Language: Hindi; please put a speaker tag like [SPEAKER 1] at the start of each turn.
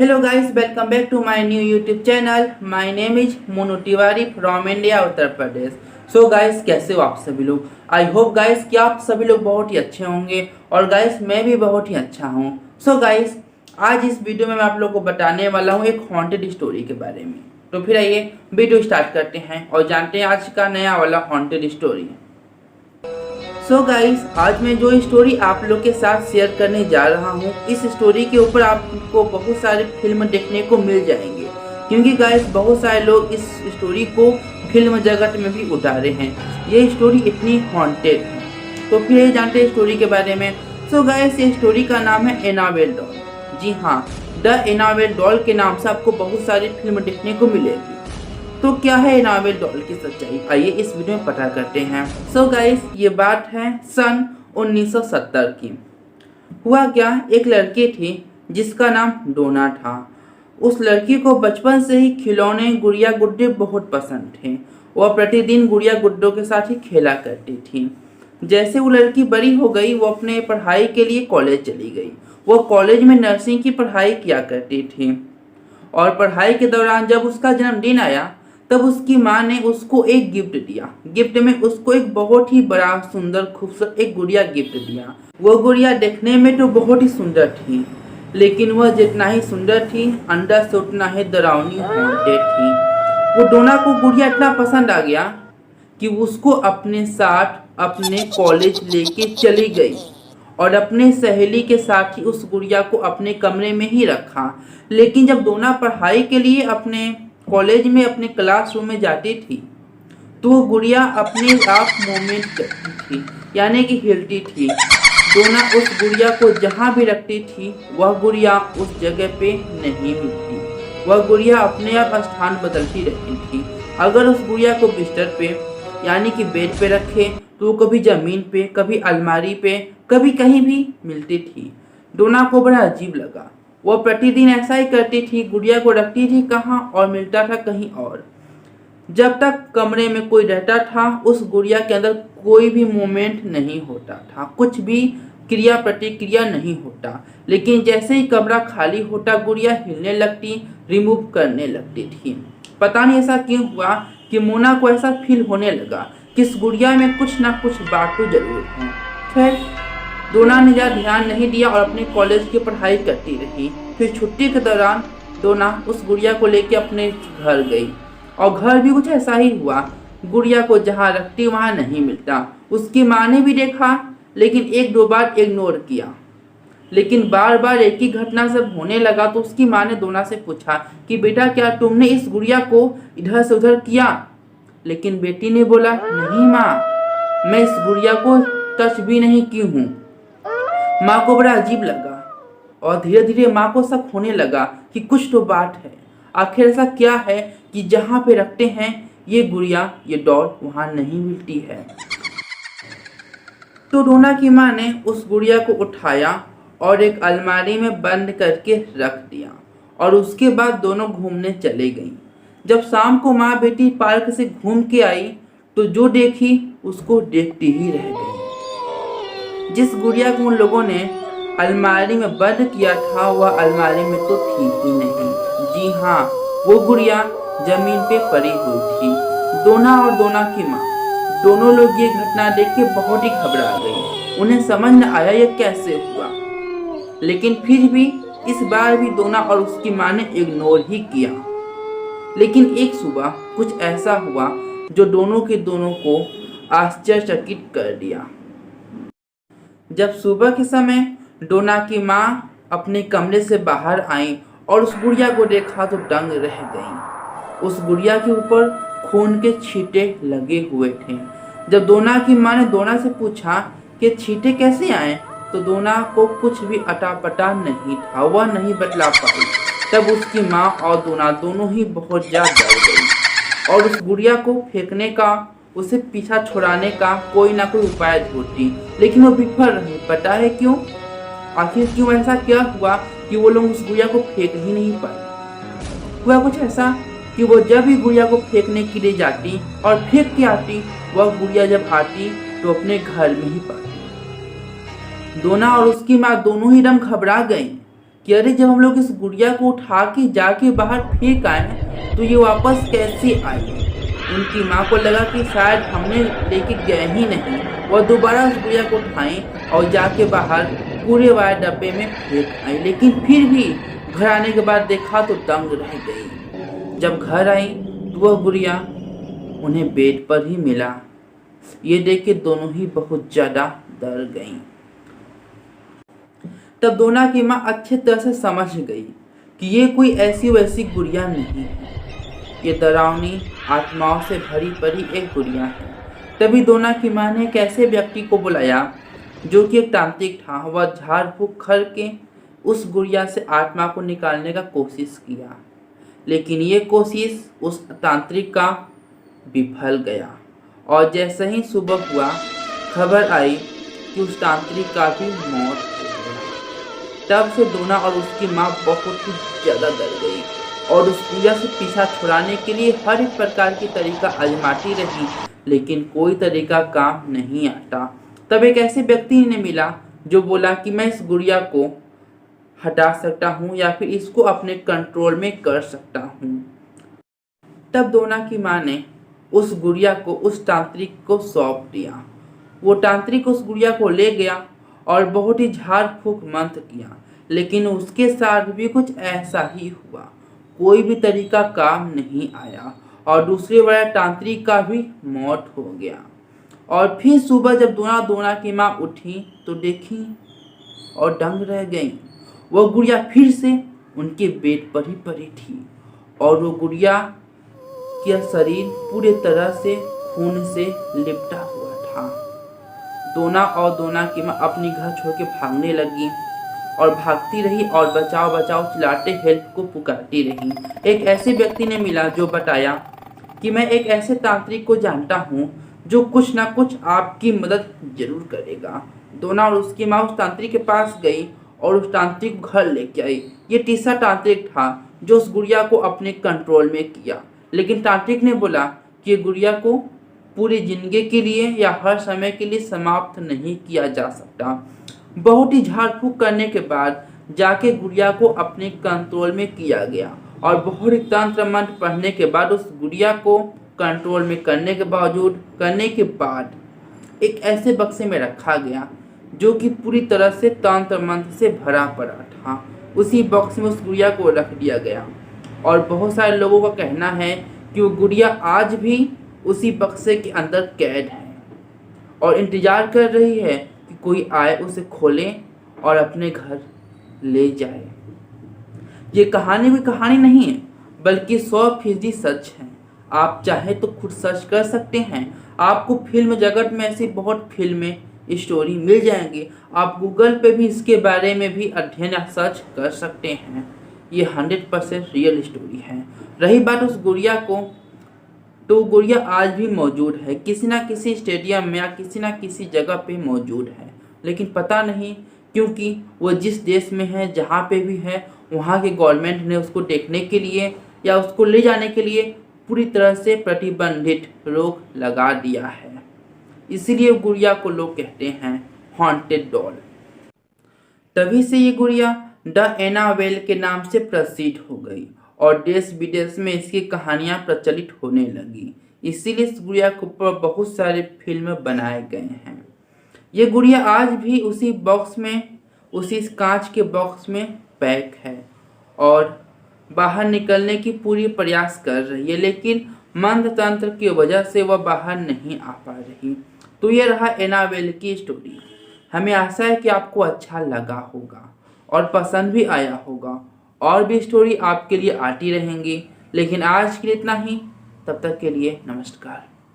[SPEAKER 1] Hello guys, welcome back to my new YouTube channel. My name is Monu Tiwari from India Uttar Pradesh. So guys, कैसे हो आप सभी लोग। आई होप गाइस कि आप सभी लोग बहुत ही अच्छे होंगे और गाइस मैं भी बहुत ही अच्छा हूँ। सो गाइस, आज इस वीडियो में मैं आप लोगों को बताने वाला हूँ एक हॉन्टेड स्टोरी के बारे में। तो फिर आइए वीडियो स्टार्ट करते हैं और जानते हैं आज का नया वाला हॉन्टेड स्टोरी। सो गाइस, आज मैं जो स्टोरी आप लोग के साथ शेयर करने जा रहा हूँ, इस स्टोरी के ऊपर आपको बहुत सारे फिल्म देखने को मिल जाएंगे, क्योंकि गाइस बहुत सारे लोग इस स्टोरी को फिल्म जगत में भी उतारे हैं। ये स्टोरी इतनी हॉन्टेड है। तो फिर ये जानते हैं स्टोरी के बारे में। सो गाइस, ये स्टोरी का नाम है एनाबेल डॉल। जी हाँ, द एनाबेल डॉल के नाम से आपको बहुत सारी फिल्म देखने को मिलेगी। तो क्या है एनाबेल डॉल की सच्चाई, आइए इस वीडियो में पता करते हैं। सो गाइस, ये बात है सन 1970 की। हुआ क्या, एक लड़की थी जिसका नाम डोना था। उस लड़की को बचपन से ही खिलौने गुड़िया गुड्डे बहुत पसंद थे। वह प्रतिदिन गुड़िया गुड्डों के साथ ही खेला करती थी। जैसे वो लड़की बड़ी हो गई, वो अपने पढ़ाई के लिए कॉलेज चली गई। वो कॉलेज में नर्सिंग की पढ़ाई किया करती थी और पढ़ाई के दौरान जब उसका जन्मदिन आया तब उसकी माँ ने उसको एक गिफ्ट दिया। गिफ्ट में उसको एक बहुत ही बड़ा सुंदर खूबसूरत एक गुड़िया गिफ्ट दिया। वो गुड़िया देखने में तो बहुत ही सुंदर थी, लेकिन वह जितना ही सुंदर थी अंदर से उतना ही डरावनी हॉन्टेड थी। वो डोना को गुड़िया इतना पसंद आ गया कि उसको अपने साथ अपने कॉलेज लेके चली गई और अपने सहेली के साथ ही उस गुड़िया को अपने कमरे में ही रखा। लेकिन जब डोना पढ़ाई के लिए अपने कॉलेज में अपने क्लासरूम में जाती थी तो वो गुड़िया अपने आप मूवमेंट करती थी, यानी कि हिलती थी। डोना उस गुड़िया को जहाँ भी रखती थी वह गुड़िया उस जगह पे नहीं मिलती। वह गुड़िया अपने आप स्थान बदलती रहती थी। अगर उस गुड़िया को बिस्तर पे यानी कि बेड पे रखे तो वो कभी ज़मीन पे, कभी अलमारी पे, कभी कहीं भी मिलती थी। डोना को बड़ा अजीब लगा। वो प्रतिदिन ऐसा ही करती थी, गुड़िया को रखती थी कहाँ और मिलता था कहीं और। जब तक कमरे में कोई रहता था उस गुड़िया के अंदर कोई भी मूवमेंट नहीं होता था, कुछ भी क्रिया प्रतिक्रिया नहीं होता। लेकिन जैसे ही कमरा खाली होता गुड़िया हिलने लगती, रिमूव करने लगती थी। पता नहीं ऐसा क्यों हुआ कि मोना को ऐसा फील होने लगा कि इस गुड़िया में कुछ ना कुछ बात तो जरूर है। खैर, डोना ने ज़्यादा ध्यान नहीं दिया और अपने कॉलेज की पढ़ाई करती रही। फिर छुट्टी के दौरान डोना उस गुड़िया को लेकर अपने घर गई और घर भी कुछ ऐसा ही हुआ। गुड़िया को जहाँ रखती वहाँ नहीं मिलता। उसकी माँ ने भी देखा लेकिन एक दो बार इग्नोर किया। लेकिन बार बार एक ही घटना जब होने लगा तो उसकी माँ ने डोना से पूछा कि बेटा, क्या तुमने इस गुड़िया को इधर से उधर किया? लेकिन बेटी ने बोला, नहीं माँ, मैं इस गुड़िया को टच भी नहीं की हूँ। माँ को बड़ा अजीब लगा और धीरे धीरे माँ को शक होने लगा कि कुछ तो बात है। आखिर ऐसा क्या है कि जहाँ पे रखते हैं ये गुड़िया, ये डॉल, वहाँ नहीं मिलती है। तो डोना की माँ ने उस गुड़िया को उठाया और एक अलमारी में बंद करके रख दिया और उसके बाद दोनों घूमने चले गईं। जब शाम को माँ बेटी पार्क से घूम के आई तो जो देखी उसको देखती ही रह गई। जिस गुड़िया को उन लोगों ने अलमारी में बंद किया था वह अलमारी में तो थी ही नहीं। जी हाँ, वो गुड़िया जमीन पे पड़ी हुई थी। डोना और डोना की माँ दोनों लोग ये घटना देख के बहुत ही घबरा गई। उन्हें समझ न आया ये कैसे हुआ, लेकिन फिर भी इस बार भी डोना और उसकी माँ ने इग्नोर ही किया। लेकिन एक सुबह कुछ ऐसा हुआ जो दोनों के दोनों को आश्चर्यचकित कर दिया। जब सुबह के समय डोना की माँ अपने कमरे से बाहर आई और उस गुड़िया को देखा तो दंग रह गई। उस गुड़िया के ऊपर खून के छींटे लगे हुए थे। जब डोना की माँ ने डोना से पूछा कि छींटे कैसे आए तो डोना को कुछ भी अता पता नहीं था, वह नहीं बतला पाई। तब उसकी माँ और डोना दोनों ही बहुत ज़्यादा डर गई और उस गुड़िया को फेंकने का, उसे पीछा छुड़ाने का कोई ना कोई उपाय ढूंढती, लेकिन वो विफल रही। पता है क्यों? आखिर क्यों ऐसा क्या हुआ कि वो लोग उस गुड़िया को फेंक ही नहीं पाए? हुआ कुछ ऐसा कि वो जब भी गुड़िया को फेंकने के लिए जाती और फेंक के आती, वह गुड़िया जब आती तो अपने घर में ही पाती। डोना और उसकी माँ दोनों ही एकदम घबरा गईं। कि अरे जब हम लोग इस गुड़िया को उठा के जाके बाहर फेंक आए तो ये वापस कैसे आई। उनकी माँ को लगा कि शायद हमने लेके गए ही नहीं। वह दोबारा उस गुड़िया को उठाएं और जाके बाहर पूरे वाले डब्बे में फेंक आई, लेकिन फिर भी घर आने के बाद देखा तो दंग रह गई। जब घर आई तो वह गुड़िया उन्हें बेड पर ही मिला। ये देख के दोनों ही बहुत ज़्यादा डर गईं। तब डोना की माँ अच्छी तरह से समझ गई कि ये कोई ऐसी वैसी गुड़िया नहीं है, ये डरावनी आत्माओं से भरी पड़ी एक गुड़िया है। तभी डोना की माँ ने एक ऐसे व्यक्ति को बुलाया जो कि एक तांत्रिक था। वह झाड़ फूक करके उस गुड़िया से आत्मा को निकालने का कोशिश किया, लेकिन ये कोशिश उस तांत्रिक का विफल गया। और जैसे ही सुबह हुआ खबर आई कि उस तांत्रिक का भी मौत हो गया। तब से डोना और उसकी माँ बहुत ही ज़्यादा डर गई और उस गुड़िया से पीछा छुड़ाने के लिए हर एक प्रकार की तरीका आजमाती रही, लेकिन कोई तरीका काम नहीं आता। तब एक ऐसे व्यक्ति ने मिला जो बोला कि मैं इस गुड़िया को हटा सकता हूँ या फिर इसको अपने कंट्रोल में कर सकता हूँ। तब डोना की माँ ने उस गुड़िया को उस तांत्रिक को सौंप दिया। वो तांत्रिक उस गुड़िया को ले गया और बहुत ही झाड़ फूक मंत्र किया, लेकिन उसके साथ भी कुछ ऐसा ही हुआ। कोई भी तरीका काम नहीं आया और दूसरे वाले तांत्रिक का भी मौत हो गया। और फिर सुबह जब डोना की माँ उठी तो देखी और दंग रह गई। वह गुड़िया फिर से उनके बेड पर ही पड़ी थी और वो गुड़िया का शरीर पूरे तरह से खून से लिपटा हुआ था। डोना की माँ अपनी घर छोड़ के भागने लगी और भागती रही और बचाओ बचाओ चिल्लाते हेल्प को पुकारती रही। एक ऐसे व्यक्ति ने मिला जो बताया कि मैं एक ऐसे तांत्रिक को जानता हूँ जो कुछ ना कुछ आपकी मदद जरूर करेगा। डोना और उसकी माँ उस तांत्रिक के पास गई और उस तांत्रिक को घर लेके आई। ये तीसरा तांत्रिक था जो उस गुड़िया को अपने कंट्रोल में किया, लेकिन तांत्रिक ने बोला कि ये गुड़िया को पूरी जिंदगी के लिए या हर समय के लिए समाप्त नहीं किया जा सकता। बहुत ही झाड़ फूक करने के बाद जाके गुड़िया को अपने कंट्रोल में किया गया और बहुत ही तंत्र मंत्र पढ़ने के बाद उस गुड़िया को कंट्रोल में करने के बाद एक ऐसे बक्से में रखा गया जो कि पूरी तरह से तंत्र मंत्र से भरा पड़ा था। उसी बॉक्स में उस गुड़िया को रख दिया गया और बहुत सारे लोगों का कहना है कि वो गुड़िया आज भी उसी बक्से के अंदर कैद है और इंतजार कर रही है कि कोई आए उसे खोले और अपने घर ले जाए। ये कहानी कोई कहानी नहीं है बल्कि 100% सच है। आप चाहे तो खुद सर्च कर सकते हैं। आपको फिल्म जगत में ऐसी बहुत फिल्में स्टोरी मिल जाएंगी। आप गूगल पे भी इसके बारे में भी अध्ययन या सर्च कर सकते हैं। ये 100% रियल स्टोरी है। रही बात उस गुड़िया को, तो गुड़िया आज भी मौजूद है, किसी ना किसी स्टेडियम में या किसी ना किसी जगह पे मौजूद है, लेकिन पता नहीं क्योंकि वो जिस देश में है जहाँ पे भी है वहाँ के गवर्नमेंट ने उसको देखने के लिए या उसको ले जाने के लिए पूरी तरह से प्रतिबंधित रोक लगा दिया है। इसीलिए गुड़िया को लोग कहते हैं हॉन्टेड डॉल। तभी से ये गुड़िया द एनाबेल के नाम से प्रसिद्ध हो गई और देश विदेश में इसकी कहानियां प्रचलित होने लगी। इसीलिए इस गुड़िया के ऊपर बहुत सारे फिल्म बनाए गए हैं। ये गुड़िया आज भी उसी बॉक्स में, उसी कांच के बॉक्स में पैक है और बाहर निकलने की पूरी प्रयास कर रही है, लेकिन मंत्र तंत्र की वजह से वह बाहर नहीं आ पा रही। तो ये रहा एनाबेल की स्टोरी। हमें आशा है कि आपको अच्छा लगा होगा और पसंद भी आया होगा। और भी स्टोरी आपके लिए आती रहेंगी, लेकिन आज के लिए इतना ही। तब तक के लिए नमस्कार।